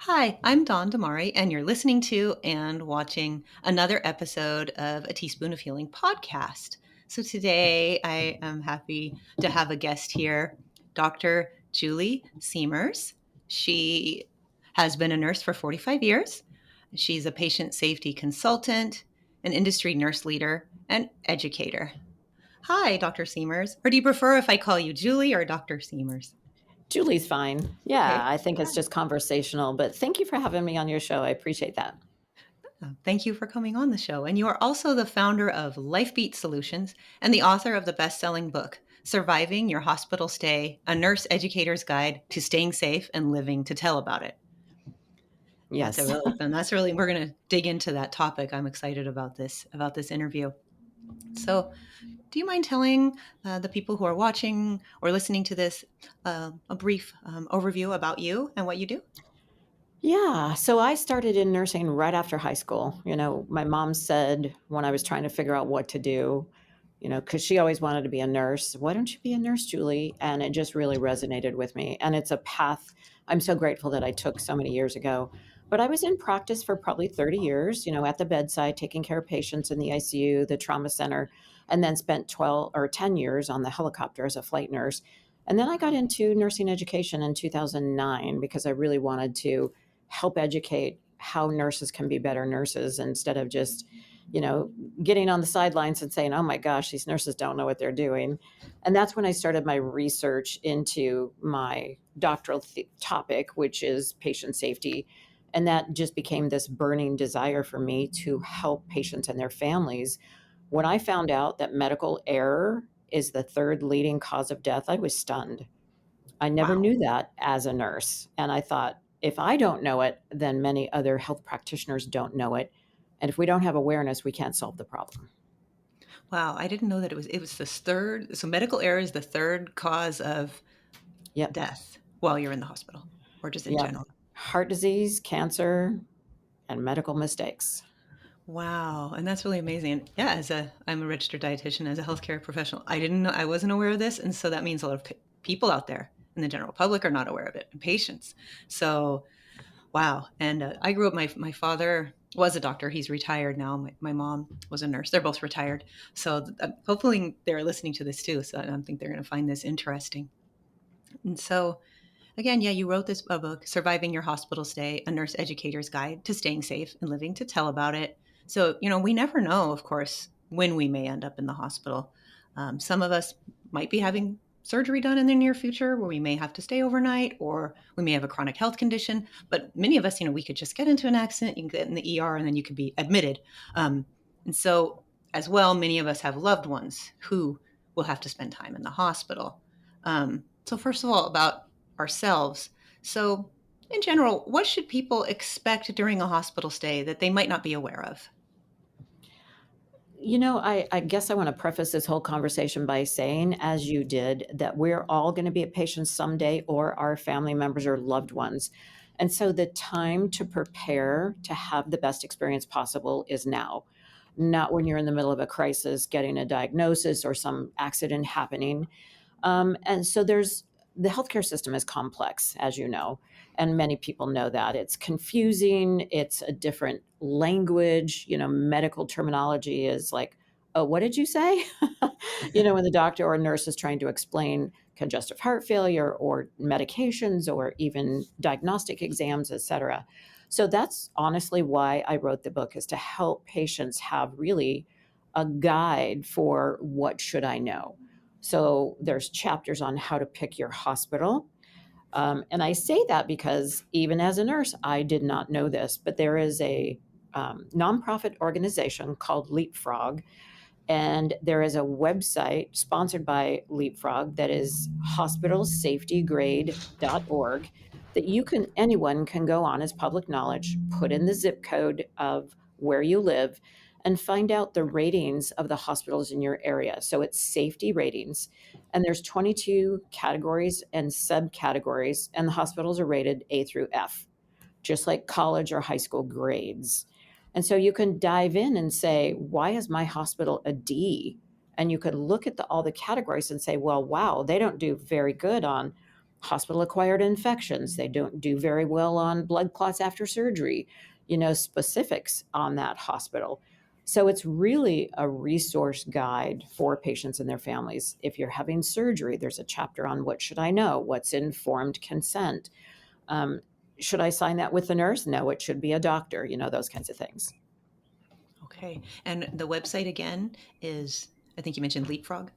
Hi, I'm Dawn Damari, and you're listening to and watching another episode of A Teaspoon of Healing podcast. So today I am happy to have a guest here, Dr. Julie Siemers. She has been a nurse for 45 years. She's a patient safety consultant, an industry nurse leader, and educator. Hi, Dr. Siemers. Or do you prefer if I call you Julie or Dr. Siemers? Julie's fine. Yeah, Okay. I think it's just conversational, but thank you for having me on your show. I appreciate that. Thank you for coming on the show. And you are also the founder of Lifebeat Solutions and the author of the best selling book, Surviving Your Hospital Stay, A Nurse Educator's Guide to Staying Safe and Living to Tell About It. Yes. That's really, we're going to dig into that topic. I'm excited about this interview. So, do you mind telling the people who are watching or listening to this a brief overview about you and what you do? Yeah. So I started in nursing right after high school. My mom said when I was trying to figure out what to do, because she always wanted to be a nurse, why don't you be a nurse, Julie? And it just really resonated with me. And it's a path I'm so grateful that I took so many years ago. But I was in practice for probably 30 years, at the bedside, taking care of patients in the ICU, the trauma center, and then spent 12 or 10 years on the helicopter as a flight nurse. And then I got into nursing education in 2009 because I really wanted to help educate how nurses can be better nurses instead of just, getting on the sidelines and saying, oh my gosh, these nurses don't know what they're doing. And that's when I started my research into my doctoral topic, which is patient safety. And that just became this burning desire for me to help patients and their families. When I found out that medical error is the third leading cause of death, I was stunned. I never Wow. knew that as a nurse. And I thought, if I don't know it, then many other health practitioners don't know it. And if we don't have awareness, we can't solve the problem. Wow, I didn't know that it was the third. So medical error is the third cause of Yep. death while you're in the hospital or just in Yep. general. Heart disease, cancer, and medical mistakes. Wow, and that's really amazing. And yeah, I'm a registered dietitian as a healthcare professional. I didn't know I wasn't aware of this, and so that means a lot of people out there in the general public are not aware of it, and patients. So wow, and I grew up. My father was a doctor. He's retired now. My mom was a nurse. They're both retired. So hopefully they're listening to this too. So I don't think they're going to find this interesting. And so again, yeah, you wrote this book, Surviving Your Hospital Stay, A Nurse Educator's Guide to Staying Safe and Living to Tell About It. So, we never know, of course, when we may end up in the hospital. Some of us might be having surgery done in the near future where we may have to stay overnight or we may have a chronic health condition. But many of us, we could just get into an accident, you can get in the ER, and then you could be admitted. And so, as well, many of us have loved ones who will have to spend time in the hospital. So, first of all, about ourselves. So, in general, what should people expect during a hospital stay that they might not be aware of? I guess I want to preface this whole conversation by saying, as you did, that we're all going to be a patient someday or our family members or loved ones. And so the time to prepare to have the best experience possible is now, not when you're in the middle of a crisis, getting a diagnosis or some accident happening. And so the healthcare system is complex, as you know, and many people know that. It's confusing, it's a different language. Medical terminology is like, oh, what did you say? When the doctor or nurse is trying to explain congestive heart failure or medications or even diagnostic exams, et cetera. So that's honestly why I wrote the book, is to help patients have really a guide for what should I know. So there's chapters on how to pick your hospital. And I say that because even as a nurse, I did not know this, but there is a nonprofit organization called Leapfrog. And there is a website sponsored by Leapfrog that is hospitalsafetygrade.org that anyone can go on as public knowledge, put in the zip code of where you live, and find out the ratings of the hospitals in your area. So it's safety ratings. And there's 22 categories and subcategories, and the hospitals are rated A through F, just like college or high school grades. And so you can dive in and say, why is my hospital a D? And you could look at all the categories and say, well, wow, they don't do very good on hospital acquired infections. They don't do very well on blood clots after surgery, specifics on that hospital. So it's really a resource guide for patients and their families. If you're having surgery, there's a chapter on what should I know, what's informed consent. Um, should I sign that with the nurse? No, it should be a doctor, those kinds of things. Okay. And the website again is, I think you mentioned Leapfrog.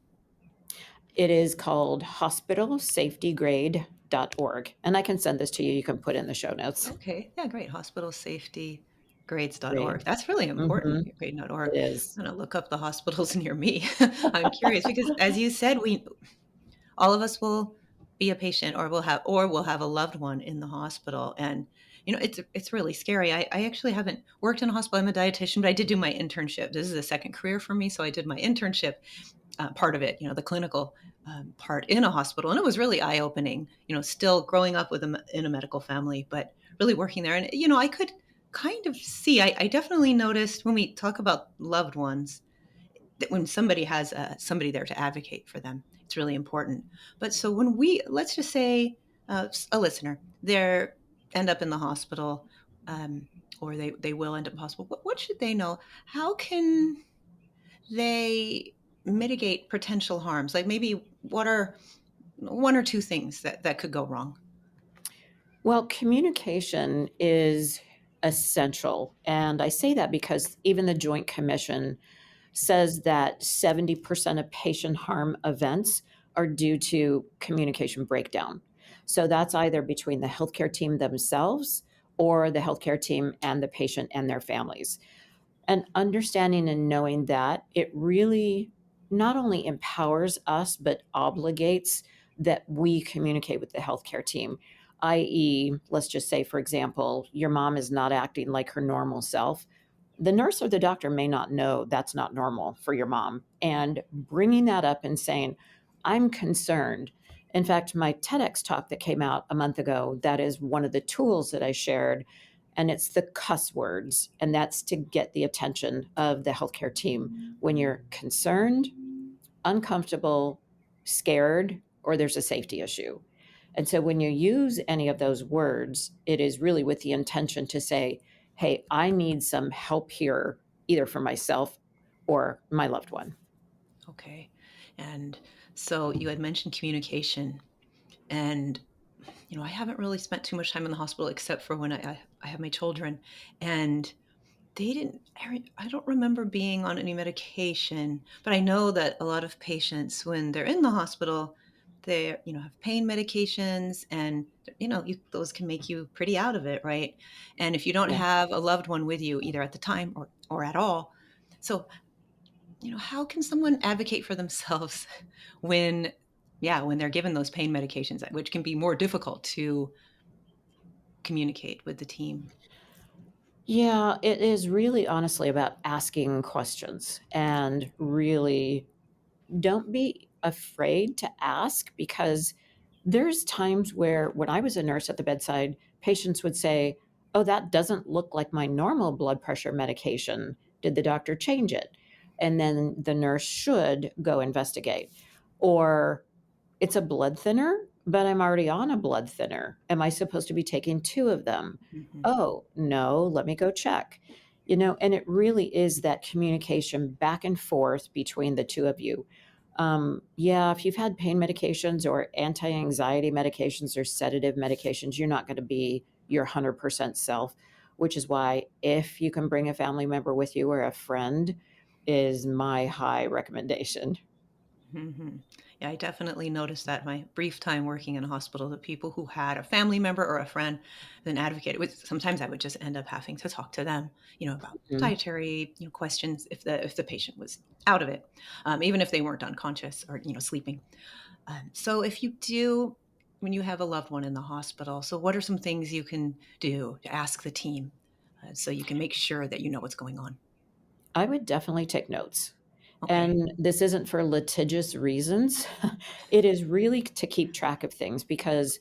It is called hospitalsafetygrade.org. And I can send this to you. You can put in the show notes. Okay. Yeah, great. Hospitalsafetygrades.org. Grade. That's really important. Mm-hmm. Grade.org. It is. I'm going to look up the hospitals near me. I'm curious because as you said, all of us will be a patient or we'll have a loved one in the hospital. And it's really scary. I actually haven't worked in a hospital. I'm a dietitian, but I did do my internship. This is a second career for me. So I did my internship, part of it, the clinical part in a hospital. And it was really eye opening, still growing up in a medical family, but really working there. And, I could kind of see, I definitely noticed when we talk about loved ones, that when somebody has somebody there to advocate for them, it's really important. But so let's just say a listener, they end up in the hospital, or they will end up in the hospital. What should they know? How can they mitigate potential harms? Like maybe what are one or two things that could go wrong? Well, communication is essential. And I say that because even the Joint Commission says that 70% of patient harm events are due to communication breakdown. So that's either between the healthcare team themselves or the healthcare team and the patient and their families. And understanding and knowing that, it really not only empowers us, but obligates that we communicate with the healthcare team. I.e., let's just say, for example, your mom is not acting like her normal self. The nurse or the doctor may not know that's not normal for your mom. And bringing that up and saying, I'm concerned. In fact, my TEDx talk that came out a month ago, that is one of the tools that I shared, and it's the cuss words, and that's to get the attention of the healthcare team when you're concerned, uncomfortable, scared, or there's a safety issue. And so when you use any of those words, it is really with the intention to say, hey, I need some help here, either for myself or my loved one. Okay. And so you had mentioned communication, and I haven't really spent too much time in the hospital except for when I have my children, and they didn't. I don't remember being on any medication, but I know that a lot of patients, when they're in the hospital, they have pain medications, and those can make you pretty out of it, right? And if you don't Yeah. have a loved one with you, either at the time or at all, so how can someone advocate for themselves when, yeah, when they're given those pain medications, which can be more difficult to communicate with the team? Yeah, it is really honestly about asking questions and really don't be afraid to ask, because there's times where when I was a nurse at the bedside, patients would say, oh, that doesn't look like my normal blood pressure medication. Did the doctor change it? And then the nurse should go investigate. Or it's a blood thinner, but I'm already on a blood thinner. Am I supposed to be taking two of them? Hmm. Oh, no, let me go check. And it really is that communication back and forth between the two of you. Yeah, if you've had pain medications or anti anxiety medications or sedative medications, you're not going to be your 100% self, which is why if you can bring a family member with you or a friend, is my high recommendation. Hmm. Yeah, I definitely noticed that my brief time working in a hospital, the people who had a family member or a friend, an advocate, sometimes I would just end up having to talk to them, about Mhm. dietary, questions if the patient was out of it, even if they weren't unconscious or sleeping. So if you do, when you have a loved one in the hospital, so what are some things you can do to ask the team, so you can make sure that you know what's going on? I would definitely take notes. Okay. And this isn't for litigious reasons. It is really to keep track of things, because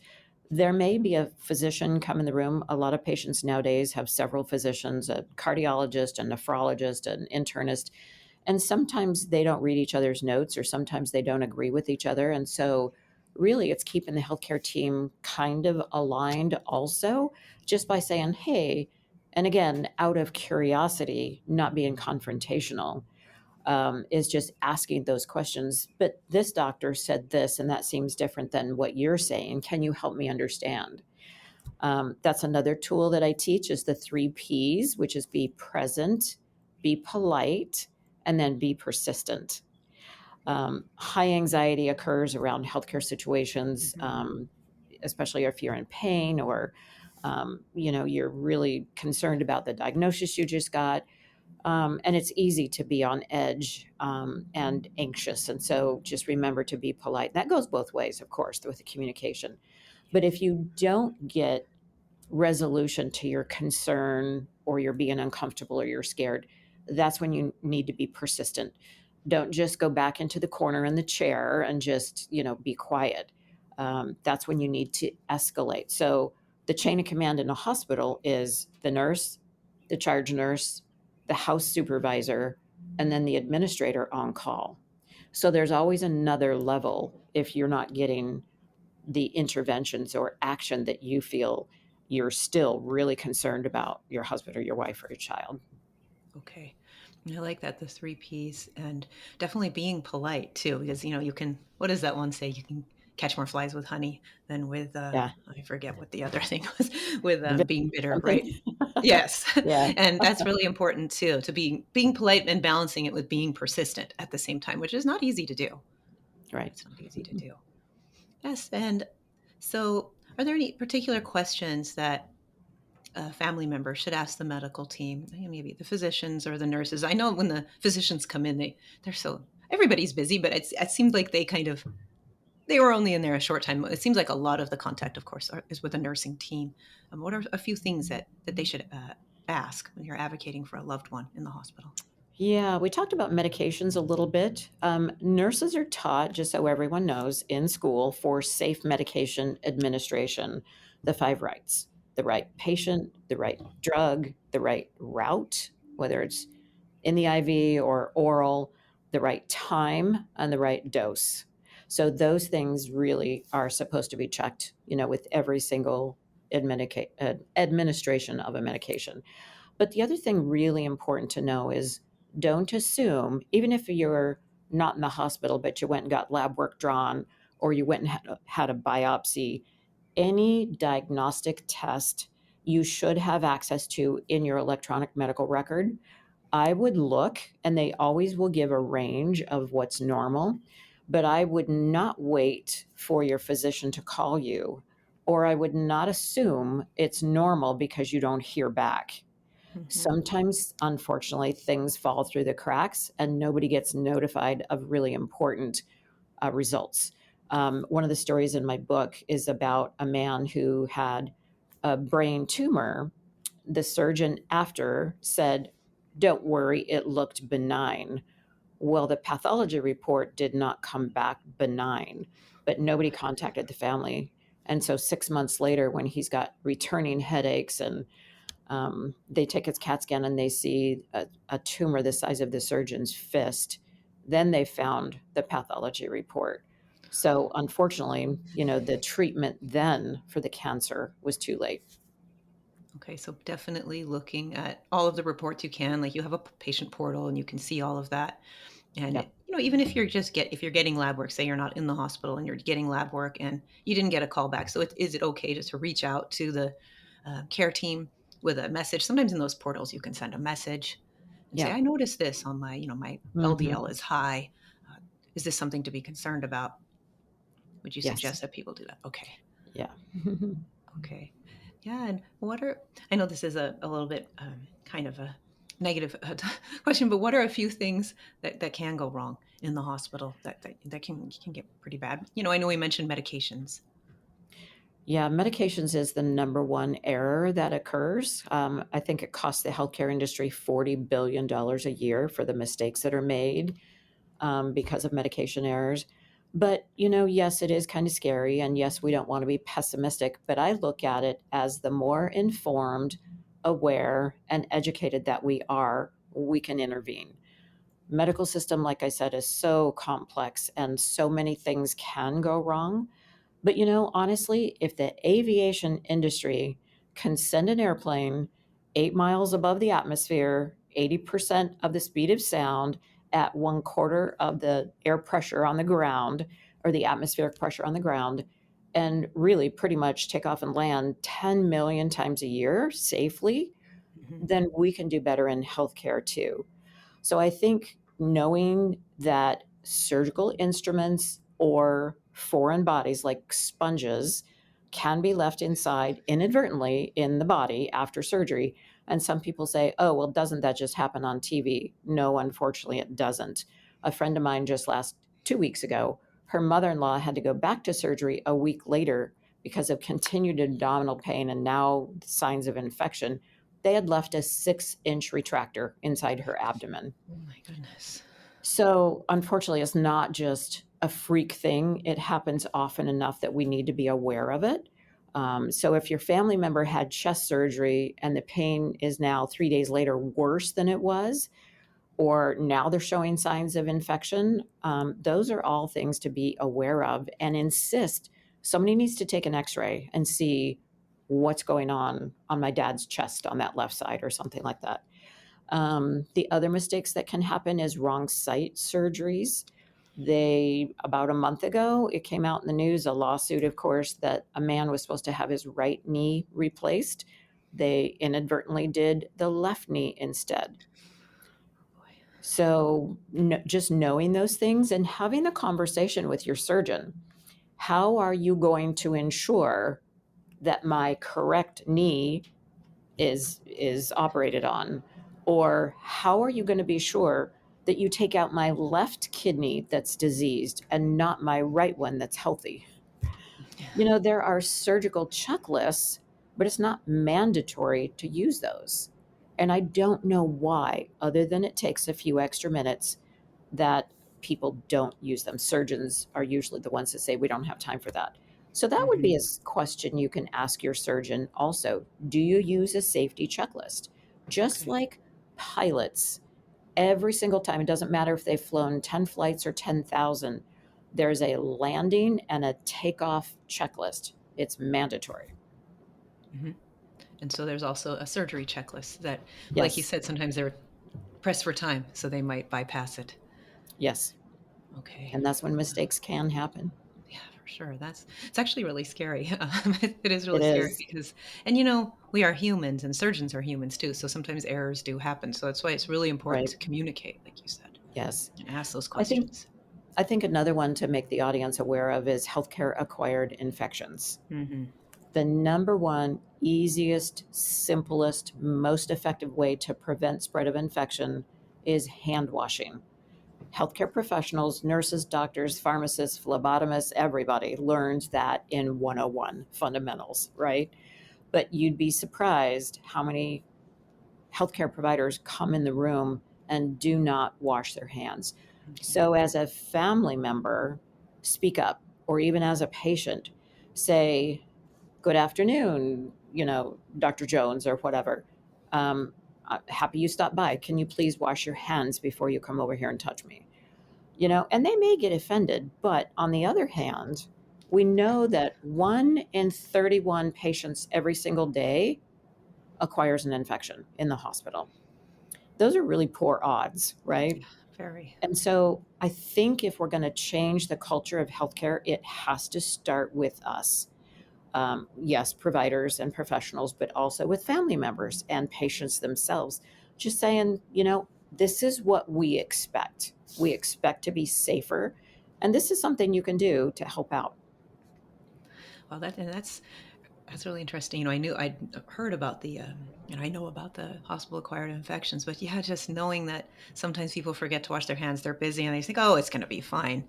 there may be a physician come in the room. A lot of patients nowadays have several physicians, a cardiologist, a nephrologist, an internist, and sometimes they don't read each other's notes, or sometimes they don't agree with each other. And so really it's keeping the healthcare team kind of aligned also, just by saying, hey, and again, out of curiosity, not being confrontational, is just asking those questions. But this doctor said this, and that seems different than what you're saying. Can you help me understand? That's another tool that I teach is the 3 Ps, which is be present, be polite, and then be persistent. High anxiety occurs around healthcare situations, Mhm. especially if you're in pain or you're really concerned about the diagnosis you just got. And it's easy to be on edge and anxious. And so just remember to be polite. That goes both ways, of course, with the communication. But if you don't get resolution to your concern or you're being uncomfortable or you're scared, that's when you need to be persistent. Don't just go back into the corner in the chair and just, be quiet. That's when you need to escalate. So the chain of command in a hospital is the nurse, the charge nurse, the house supervisor, and then the administrator on call. So there's always another level if you're not getting the interventions or action that you feel you're still really concerned about your husband or your wife or your child. Okay. I like that, the 3 Ps, and definitely being polite too, because you can, what does that one say? You can catch more flies with honey than with, Yeah. I forget what the other thing was, with being bitter, Something. right? Yes. Yeah. And that's really important too, to being polite and balancing it with being persistent at the same time, which is not easy to do. Right. It's not easy to do. Yes. And so, are there any particular questions that a family member should ask the medical team, maybe the physicians or the nurses? I know when the physicians come in, they're so, everybody's busy, but it seemed like they were only in there a short time. It seems like a lot of the contact, of course, is with the nursing team. What are a few things that they should ask when you're advocating for a loved one in the hospital? Yeah, we talked about medications a little bit. Nurses are taught, just so everyone knows, in school for safe medication administration, the 5 rights: the right patient, the right drug, the right route, whether it's in the IV or oral, the right time, and the right dose. So those things really are supposed to be checked, with every single administration of a medication. But the other thing really important to know is don't assume, even if you're not in the hospital, but you went and got lab work drawn or you went and had a biopsy, any diagnostic test you should have access to in your electronic medical record. I would look, and they always will give a range of what's normal, but I would not wait for your physician to call you, or I would not assume it's normal because you don't hear back. Hmm. Sometimes, unfortunately, things fall through the cracks and nobody gets notified of really important results. One of the stories in my book is about a man who had a brain tumor. The surgeon after said, "Don't worry, it looked benign." Well, the pathology report did not come back benign, but nobody contacted the family. And so 6 months later, when he's got returning headaches and they take his CAT scan and they see a tumor the size of the surgeon's fist. Then they found the pathology report. So unfortunately, the treatment then for the cancer was too late. Okay, so definitely looking at all of the reports you can, like you have a patient portal and you can see all of that. And Yep. even if if you're getting lab work, say you're not in the hospital and you're getting lab work and you didn't get a call back, so is it okay just to reach out to the care team with a message? Sometimes in those portals you can send a message and say, Yeah. I noticed this on my LDL Hmm. is high. uh, is this something to be concerned about? Would you Yes. suggest that people do that? Okay. Yeah. Okay. Yeah. And what are, I know this is a little bit kind of a negative question, but what are a few things that can go wrong in the hospital that can get pretty bad? I know we mentioned medications. Yeah, medications is the number one error that occurs. I think it costs the healthcare industry $40 billion a year for the mistakes that are made because of medication errors. But, yes, it is kind of scary. And yes, we don't want to be pessimistic, but I look at it as the more informed, aware, and educated that we are, we can intervene. Medical system, like I said, is so complex and so many things can go wrong. But honestly, if the aviation industry can send an airplane 8 miles above the atmosphere, 80% of the speed of sound, at one quarter of the air pressure on the ground or the atmospheric pressure on the ground, and really pretty much take off and land 10 million times a year safely, Hmm. then we can do better in healthcare too. So I think knowing that surgical instruments or foreign bodies like sponges can be left inside inadvertently in the body after surgery. And some people say, oh, well, doesn't that just happen on TV? No, unfortunately, it doesn't. A friend of mine just last 2 weeks ago, her mother in law had to go back to surgery a week later because of continued abdominal pain and now signs of infection. They had left a 6-inch retractor inside her abdomen. Oh my goodness. So, unfortunately, it's not just a freak thing. It happens often enough that we need to be aware of it. So, if your family member had chest surgery and the pain is now 3 days later worse than it was, or now they're showing signs of infection, those are all things to be aware of and insist somebody needs to take an x ray and see what's going on my dad's chest on that left side or something like that. The other mistakes that can happen is wrong site surgeries. About a month ago, it came out in the news, a lawsuit, of course, that a man was supposed to have his right knee replaced. They inadvertently did the left knee instead. Oh boy. So, just knowing those things and having a conversation with your surgeon. How are you going to ensure that my correct knee is operated on? Or how are you going to be sure that you take out my left kidney that's diseased and not my right one that's healthy? There are surgical checklists, but it's not mandatory to use those. And I don't know why, other than it takes a few extra minutes, that people don't use them. Surgeons are usually the ones that say we don't have time for that. So that would be Hmm. a question you can ask your surgeon also. Do you use a safety checklist? Just Okay. like pilots, every single time, it doesn't matter if they've flown 10 flights or 10,000, there's a landing and a takeoff checklist. It's mandatory. Hmm. And so there's also a surgery checklist that, like you Yes, said, sometimes they're pressed for time, so they might bypass it. yes. Okay. And that's when mistakes can happen. Yeah, for sure. It's actually really scary. It is It really scary is. because, and we are humans and surgeons are humans too. So sometimes errors do happen. So that's why it's really important Right. to communicate, like you said, Yes. and ask those I think questions. I think another one to make the audience aware of is healthcare acquired infections. Hmm. The number one easiest, simplest, most effective way to prevent spread of infection is hand washing. Healthcare professionals, nurses, doctors, pharmacists, phlebotomists, everybody learns that in 101 fundamentals, right? But you'd be surprised how many healthcare providers come in the room and do not wash their hands. Okay. So, as a family member, speak up, or even as a patient, say, good afternoon, Dr. Jones or whatever. Happy you stopped by. Can you please wash your hands before you come over here and touch me? And they may get offended, but on the other hand, we know that 1 in 31 patients every single day acquires an infection in the hospital. Those are really poor odds, right? Yeah, very. And so I think if we're going to change the culture of healthcare, it has to start with us. Yes, providers and professionals, but also with family members and patients themselves. Just saying, this is what we expect. We expect to be safer. And this is something you can do to help out. Well, that's really interesting. I'd heard about and I know about the hospital acquired infections, but yeah, just knowing that sometimes people forget to wash their hands, they're busy and they think, oh, it's going to be fine,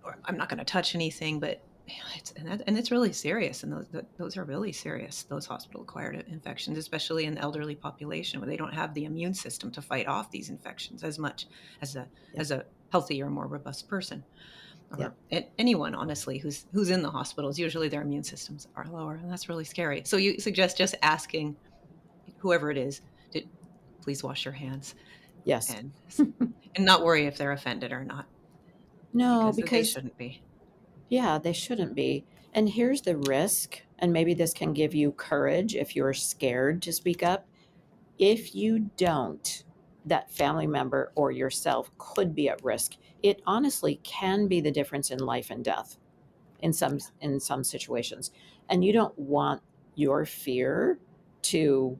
or I'm not going to touch anything. But yeah, and it's really serious, and those are really serious. Those hospital acquired infections, especially in the elderly population, where they don't have the immune system to fight off these infections as much as a Yep. as a healthier, more robust person, Yep. or anyone honestly who's in the hospitals. Usually their immune systems are lower, and that's really scary. So you suggest just asking whoever it is to please wash your hands, Yes. and and not worry if they're offended or not, No, because they because shouldn't be. Yeah, they shouldn't be. And here's the risk, and maybe this can give you courage if you're scared to speak up. If you don't, that family member or yourself could be at risk. It honestly can be the difference in life and death in some situations. And you don't want your fear to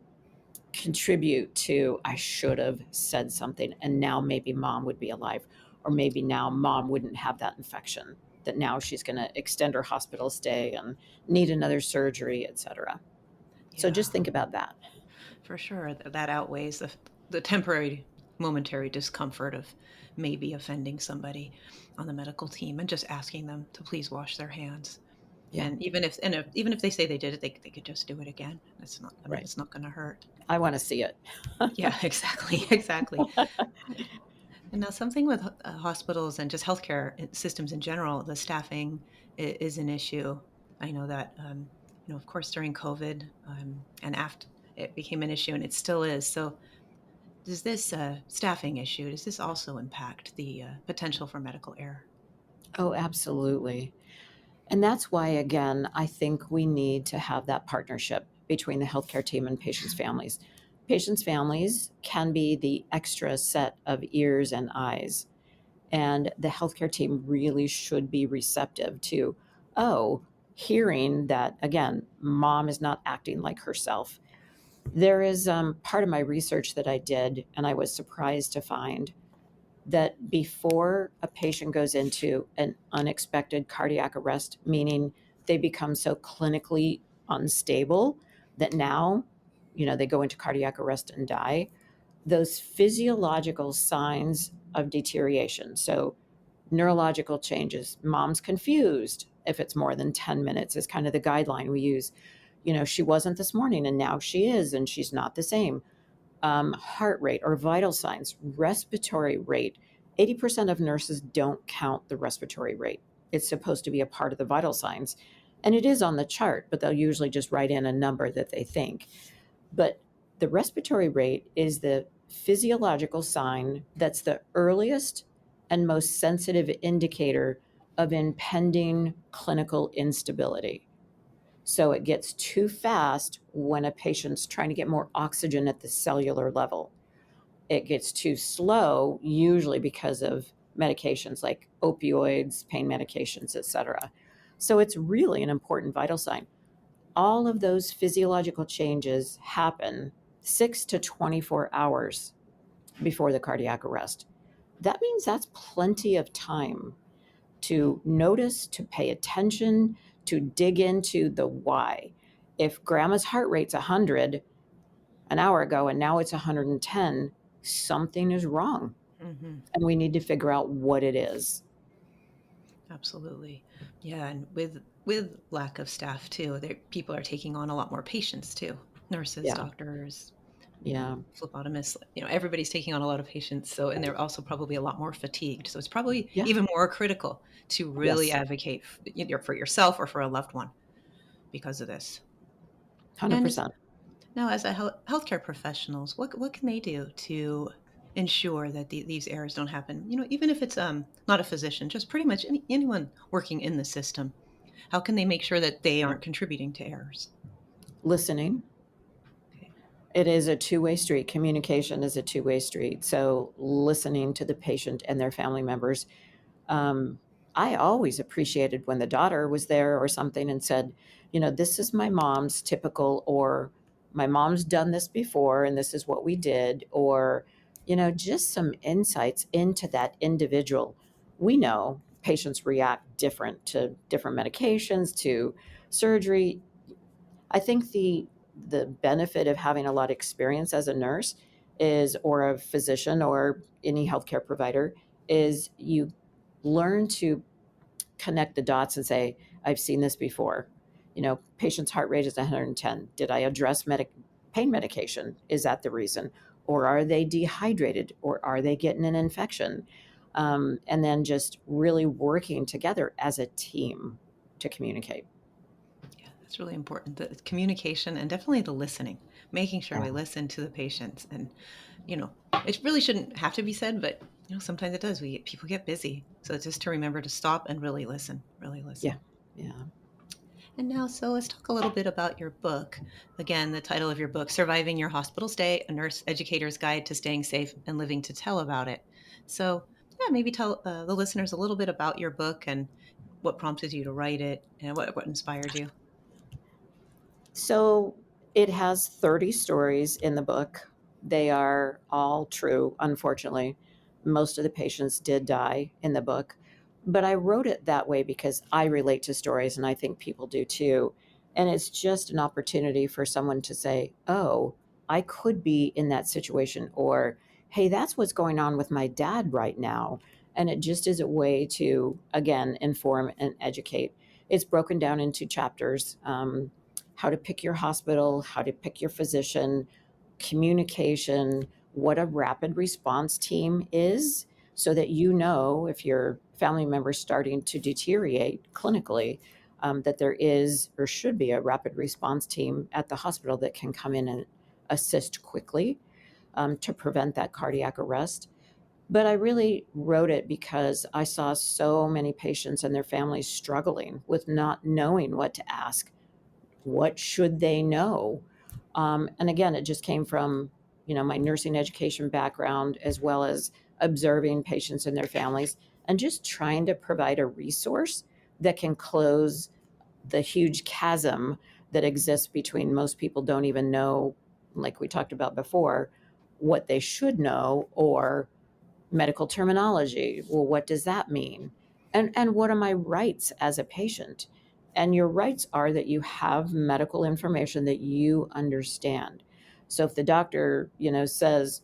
contribute to I should have said something and now maybe mom would be alive, or maybe now mom wouldn't have that infection, that now she's going to extend her hospital stay and need another surgery, etc. So Yeah, just think about that. for sure. That outweighs the temporary, momentary discomfort of maybe offending somebody on the medical team and just asking them to please wash their hands. Yeah, And even if they say they did it, they could just do it again. It's not. I mean, right. it's not going to hurt. I want to see it. Yeah, exactly, exactly. And now something with hospitals and just healthcare systems in general, the staffing is an issue. I know that, of course, during COVID and after it became an issue, and it still is. So, does this staffing issue does this also impact the potential for medical error? Oh, absolutely. And that's why, again, I think we need to have that partnership between the healthcare team and patients' families. Patients' families can be the extra set of ears and eyes, and the healthcare team really should be receptive to, oh, hearing that, again, mom is not acting like herself. There is part of my research that I did, and I was surprised to find that before a patient goes into an unexpected cardiac arrest, meaning they become so clinically unstable that now, they go into cardiac arrest and die, those physiological signs of deterioration. So, neurological changes, mom's confused if it's more than 10 minutes, is kind of the guideline we use. She wasn't this morning and now she is, and she's not the same. Heart rate or vital signs, respiratory rate. 80% of nurses don't count the respiratory rate. It's supposed to be a part of the vital signs. And it is on the chart, but they'll usually just write in a number that they think. But the respiratory rate is the physiological sign that's the earliest and most sensitive indicator of impending clinical instability. So it gets too fast when a patient's trying to get more oxygen at the cellular level. It gets too slow, usually because of medications like opioids, pain medications, etc. So it's really an important vital sign. All of those physiological changes happen 6 to 24 hours before the cardiac arrest. That means that's plenty of time to notice, to pay attention, to dig into the why. If grandma's heart rate's 100 an hour ago and now it's 110, something is wrong. Hmm. And we need to figure out what it is. Absolutely, yeah. And with lack of staff too, people are taking on a lot more patients too. Nurses, Yeah. doctors, Yeah. phlebotomists, everybody's taking on a lot of patients. So, and they're also probably a lot more fatigued. So it's probably Yeah. even more critical to really Yes. advocate for yourself or for a loved one because of this. And 100%. now, as a healthcare professionals, what can they do to ensure that these errors don't happen? Even if it's not a physician, just pretty much anyone working in the system. How can they make sure that they aren't contributing to errors? Listening. Okay. It is a two-way street. Communication is a two-way street. So listening to the patient and their family members. Um, I always appreciated when the daughter was there or something and said, this is my mom's typical, or my mom's done this before and this is what we did, or, just some insights into that individual. We know patients react different to different medications, to surgery. I think the benefit of having a lot of experience as a nurse is, or a physician or any healthcare provider, is you learn to connect the dots and say, I've seen this before. Patient's heart rate is 110. Did I address pain medication? Is that the reason? Or are they dehydrated? Or are they getting an infection? And then just really working together as a team to communicate. That's really important. The communication and definitely the listening, making sure Yeah. we listen to the patients. And, you know, it really shouldn't have to be said, but, sometimes it does. People get busy. So just to remember to stop and really listen, really Yeah. listen. Yeah. And now, so let's talk a little bit about your book. Again, the title of your book, Surviving Your Hospital Stay, A Nurse Educator's Guide to Staying Safe and Living to Tell About It. So, yeah, maybe tell the listeners a little bit about your book and what prompted you to write it and what inspired you. So it has 30 stories in the book. They are all true, unfortunately. Most of the patients did die in the book. But I wrote it that way because I relate to stories, and I think people do too. And it's just an opportunity for someone to say, oh, I could be in that situation, or hey, that's what's going on with my dad right now. And it just is a way to, again, inform and educate. It's broken down into chapters. How to pick your hospital, how to pick your physician, communication, what a rapid response team is, so that you know if your family member is starting to deteriorate clinically, that there is or should be a rapid response team at the hospital that can come in and assist quickly to prevent that cardiac arrest. But I really wrote it because I saw so many patients and their families struggling with not knowing what to ask. What should they know? And again, it just came from my nursing education background, as well as observing patients and their families, and just trying to provide a resource that can close the huge chasm that exists between most people don't even know, like we talked about before, what they should know, or medical terminology. Well, what does that mean? And what are my rights as a patient? And your rights are that you have medical information that you understand. So if the doctor, says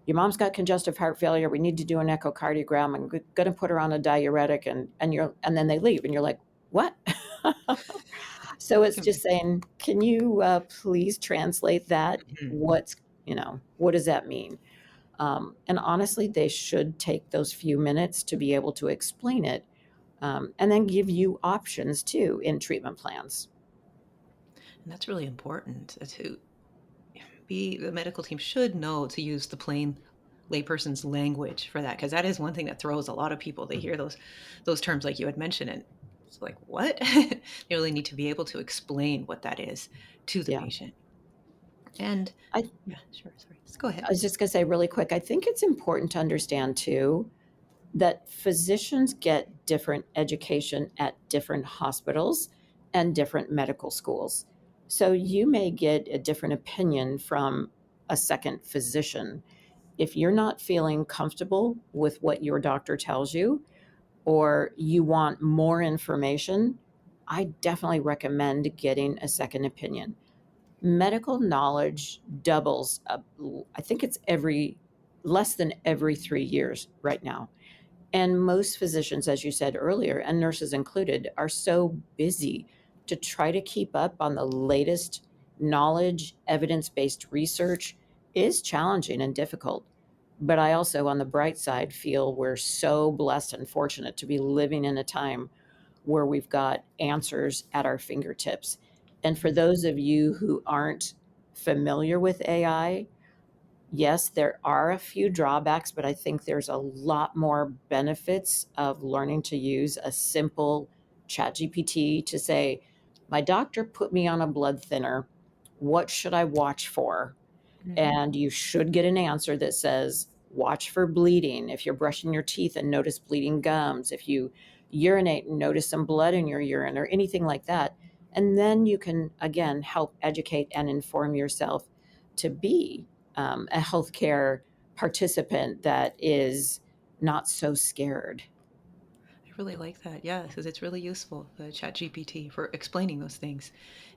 your mom's got congestive heart failure, we need to do an echocardiogram, and we're going to put her on a diuretic, and then they leave, and you're like, what? So it's just saying, can you please translate that? Mhm. What does that mean? And honestly, they should take those few minutes to be able to explain it, and then give you options too in treatment plans. And that's really important to be the medical team should know to use the plain layperson's language for that because that is one thing that throws a lot of people. They hear those terms like you had mentioned and it's like what they really need to be able to explain what that is to the Yeah. patient. And I, yeah, sure, sorry, just go ahead. I was just going to say really quick, I think it's important to understand too that physicians get different education at different hospitals and different medical schools. So you may get a different opinion from a second physician. If you're not feeling comfortable with what your doctor tells you, or you want more information, I definitely recommend getting a second opinion. Medical knowledge doubles, I think it's every less than every 3 years right now. And most physicians, as you said earlier, and nurses included, are so busy to try to keep up on the latest knowledge, evidence based research is challenging and difficult. But I also, on the bright side, feel we're so blessed and fortunate to be living in a time where we've got answers at our fingertips. And for those of you who aren't familiar with AI, yes, there are a few drawbacks, but I think there's a lot more benefits of learning to use a simple ChatGPT to say, my doctor put me on a blood thinner. What should I watch for? Mm-hmm. And you should get an answer that says, watch for bleeding. If you're brushing your teeth and notice bleeding gums, if you urinate and notice some blood in your urine, or anything like that. And then you can, again, help educate and inform yourself to be a healthcare participant that is not so scared. I really like that. Yeah, because it's really useful, the chat GPT, for explaining those things.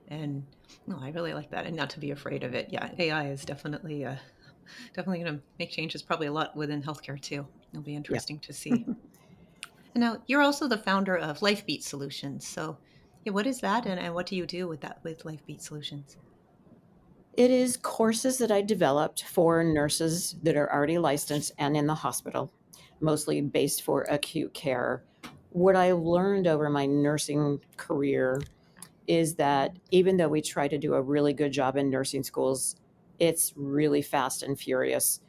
And no, I really like that. And not to be afraid of it. Yeah, AI is definitely going to make changes probably a lot within healthcare too. It'll be Yeah. interesting to see. And now you're also the founder of Lifebeat Solutions. So, yeah, what is that, and what do you do with that with Lifebeat Solutions? It is courses that I developed for nurses that are already licensed and in the hospital, mostly based for acute care. What I learned over my nursing career is that even though we try to do a really good job in nursing schools, it's really fast and furious.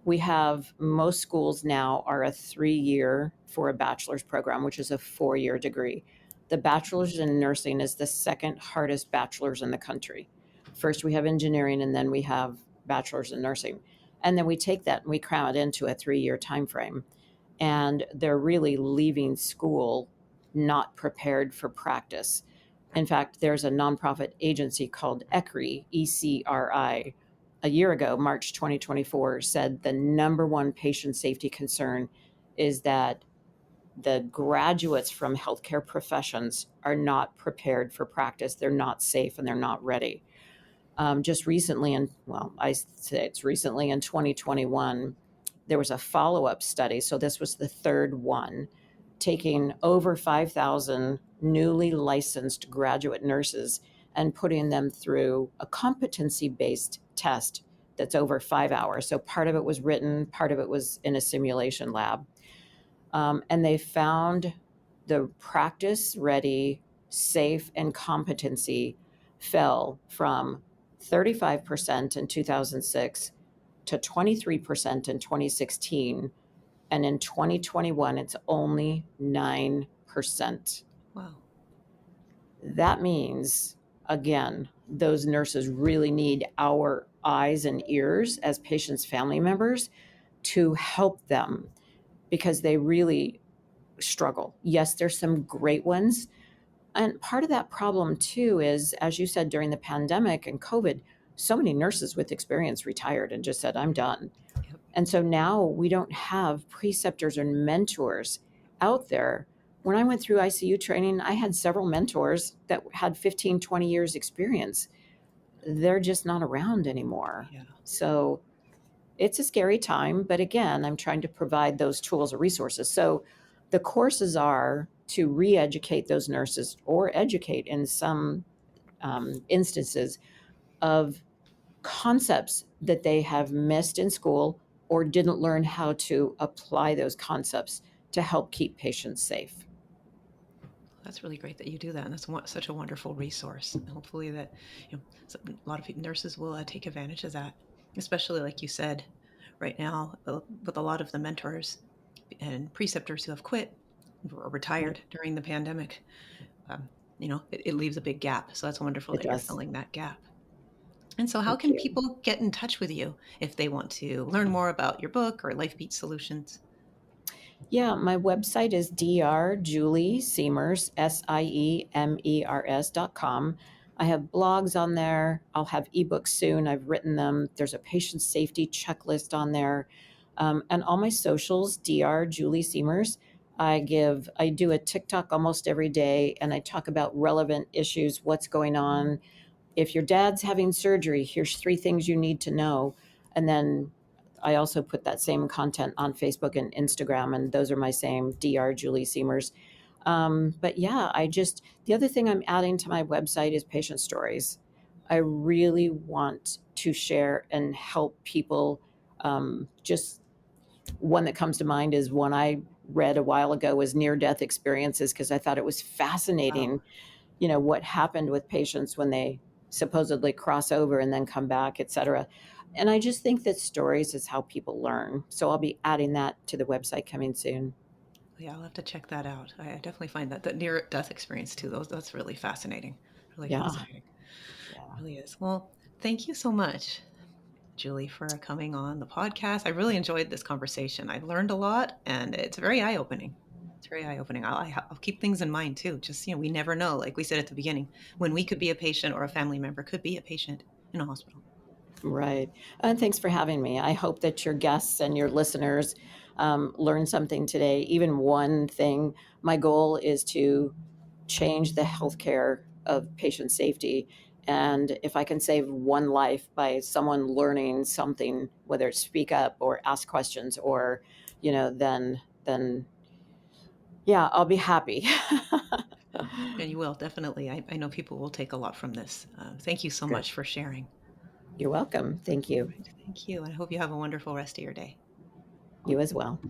We have most schools now are a 3-year for a bachelor's program, which is a 4-year degree. The bachelor's in nursing is the second hardest bachelor's in the country. First, we have engineering, and then we have bachelor's in nursing. And then we take that and we cram it into a 3-year time frame. And they're really leaving school not prepared for practice. In fact, there's a nonprofit agency called ECRI, ECRI, a year ago, March 2024, said the number one patient safety concern is that the graduates from healthcare professions are not prepared for practice. They're not safe and they're not ready. Just recently, I say it's recently in 2021, there was a follow up study. So this was the third one, taking over 5,000 newly licensed graduate nurses and putting them through a competency based test that's over 5 hours. So part of it was written, part of it was in a simulation lab. And they found the practice ready, safe, and competency fell from 35% in 2006 to 23% in 2016. And in 2021, it's only 9%. Wow. That means, again, those nurses really need our eyes and ears as patients' family members to help them because they really struggle. Yes, there's some great ones. And part of that problem, too, is, as you said, during the pandemic and COVID, so many nurses with experience retired and just said, I'm done. Yep. And so now we don't have preceptors and mentors out there. When I went through ICU training, I had several mentors that had 15, 20 years experience. They're just not around anymore. Yeah. So it's a scary time, but again, I'm trying to provide those tools or resources. So the courses are to re-educate those nurses or educate in some instances of concepts that they have missed in school or didn't learn how to apply those concepts to help keep patients safe. That's really great that you do that, and that's such a wonderful resource. And hopefully, that a lot of nurses will take advantage of that, especially like you said, right now with a lot of the mentors and preceptors who have quit or Right. retired during the pandemic. It leaves a big gap. So that's wonderful It that you're does. filling that gap. And so, how Thank can you. people get in touch with you if they want to learn more about your book or Lifebeat Solutions? Yeah, my website is drjuliesiemers, SIEMERS.com. I have blogs on there. I'll have ebooks soon. I've written them. There's a patient safety checklist on there. And all my socials, drjuliesiemers. I do a TikTok almost every day and I talk about relevant issues, what's going on. If your dad's having surgery, here's 3 things you need to know. And then I also put that same content on Facebook and Instagram, and those are my same Julie Siemers. But yeah, the other thing I'm adding to my website is patient stories. I really want to share and help people. Just one that comes to mind is one I read a while ago was near death experiences because I thought it was Wow. fascinating, what happened with patients when they supposedly cross over and then come back, et cetera. And I just think that stories is how people learn. So I'll be adding that to the website coming soon. Yeah, I'll have to check that out. I definitely find that the near death experience too. That's really fascinating. Really Yeah. fascinating. Yeah. It really is. Well, thank you so much, Julie, for coming on the podcast. I really enjoyed this conversation. I learned a lot, and it's very eye opening. It's very eye opening. I'll keep things in mind too. Just we never know. Like we said at the beginning, when we could be a patient or a family member could be a patient in a hospital. Right. And thanks for having me. I hope that your guests and your listeners learn something today, even one thing. My goal is to change the healthcare of patient safety. And if I can save one life by someone learning something, whether it's speak up or ask questions or, then yeah, I'll be happy. And you will definitely. I know people will take a lot from this. Thank you so Good. much for sharing. You're welcome. Thank All you. right. Thank you. And I hope you have a wonderful rest of your day. You as well.